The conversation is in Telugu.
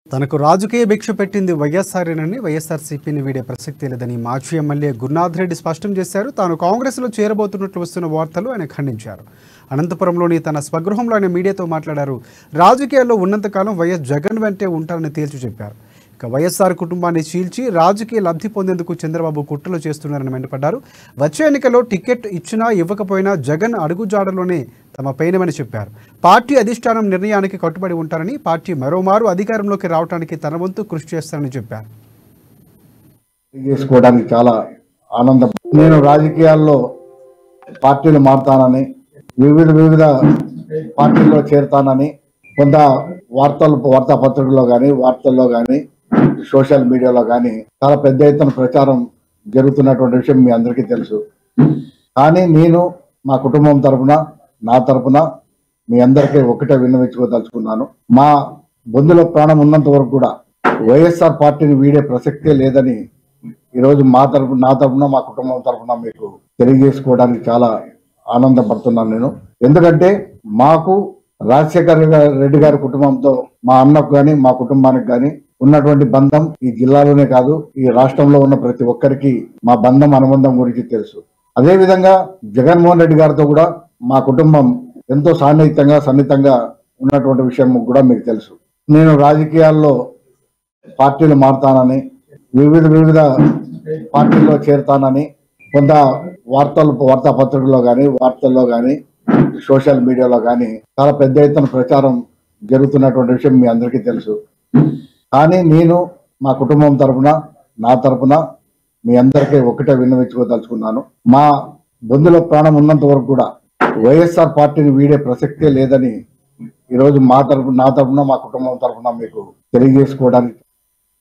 తనకు రాజకీయ భిక్ష పెట్టింది వైఎస్ఆర్ఏనని వైఎస్ఆర్సీపీని వీడే ప్రసక్తి లేదని మాజీ ఎమ్మెల్యే గురునాథ్ రెడ్డి స్పష్టం చేశారు. తాను కాంగ్రెస్లో చేరబోతున్నట్లు వస్తున్న వార్తలు ఆయన ఖండించారు. అనంతపురంలోని తన స్వగృహంలో ఆయన మీడియాతో మాట్లాడారు. రాజకీయాల్లో ఉన్నంతకాలం వైఎస్ జగన్ వెంటే ఉంటారని తేల్చి చెప్పారు. ఇక వైఎస్ఆర్ కుటుంబాన్ని చీల్చి రాజకీయ లబ్ధి పొందేందుకు చంద్రబాబు కుట్రలు చేస్తున్నారని మండిపడ్డారు. వచ్చే ఎన్నికల్లో టికెట్ ఇచ్చినా ఇవ్వకపోయినా జగన్ అడుగుజాడలోనే తమ పైనమని చెప్పారు. పార్టీ అధిష్టానం నిర్ణయానికి కట్టుబడి ఉంటారని, పార్టీ మరోమారు అధికారంలోకి రావడానికి తన వంతు కృషి చేస్తారని చెప్పారు. చేసుకోవడానికి చాలా ఆనందం. నేను రాజకీయాల్లో పార్టీలు మారుతానని, వివిధ పార్టీల్లో చేరుతానని కొంత వార్తాపత్రికల్లో కానీ, వార్తల్లో కానీ, సోషల్ మీడియాలో కానీ చాలా పెద్ద ఎత్తున ప్రచారం జరుగుతున్నటువంటి విషయం మీ అందరికీ తెలుసు. కానీ నేను మా కుటుంబం తరఫున, నా తరఫున మీ అందరికీ ఒకటే విన్నవించుకోదలుచుకున్నాను. మా బొందులో ప్రాణం ఉన్నంత వరకు కూడా వైఎస్ఆర్ పార్టీని వీడే ప్రసక్తే లేదని ఈరోజు నా తరఫున మా కుటుంబం తరఫున మీకు తెలియజేసుకోవడానికి చాలా ఆనందపడుతున్నాను నేను. ఎందుకంటే మాకు రాజశేఖర్ రెడ్డి గారి కుటుంబంతో, మా అన్నకు కానీ, మా కుటుంబానికి కానీ ఉన్నటువంటి బంధం ఈ జిల్లాలోనే కాదు, ఈ రాష్ట్రంలో ఉన్న ప్రతి ఒక్కరికి మా బంధం, అనుబంధం గురించి తెలుసు. అదేవిధంగా జగన్మోహన్ రెడ్డి గారితో కూడా మా కుటుంబం ఎంతో సన్నిహితంగా ఉన్నటువంటి విషయం కూడా మీకు తెలుసు. నేను రాజకీయాల్లో పార్టీలు మారుతానని, వివిధ పార్టీల్లో చేరుతానని కొంత వార్తాపత్రికల్లో కానీ, వార్తల్లో కానీ, సోషల్ మీడియాలో కానీ చాలా పెద్ద ఎత్తున ప్రచారం జరుగుతున్నటువంటి విషయం మీ అందరికీ తెలుసు. కానీ నేను మా కుటుంబం తరఫున, నా తరఫున మీ అందరికీ ఒకటే విన్నవించుకోదలుచుకున్నాను. మా బొందులో ప్రాణం ఉన్నంత వరకు కూడా వైఎస్ఆర్ పార్టీని వీడే ప్రసక్తే లేదని ఈరోజు నా తరఫున, మా కుటుంబం తరఫున మీకు తెలియజేసుకోవడానికి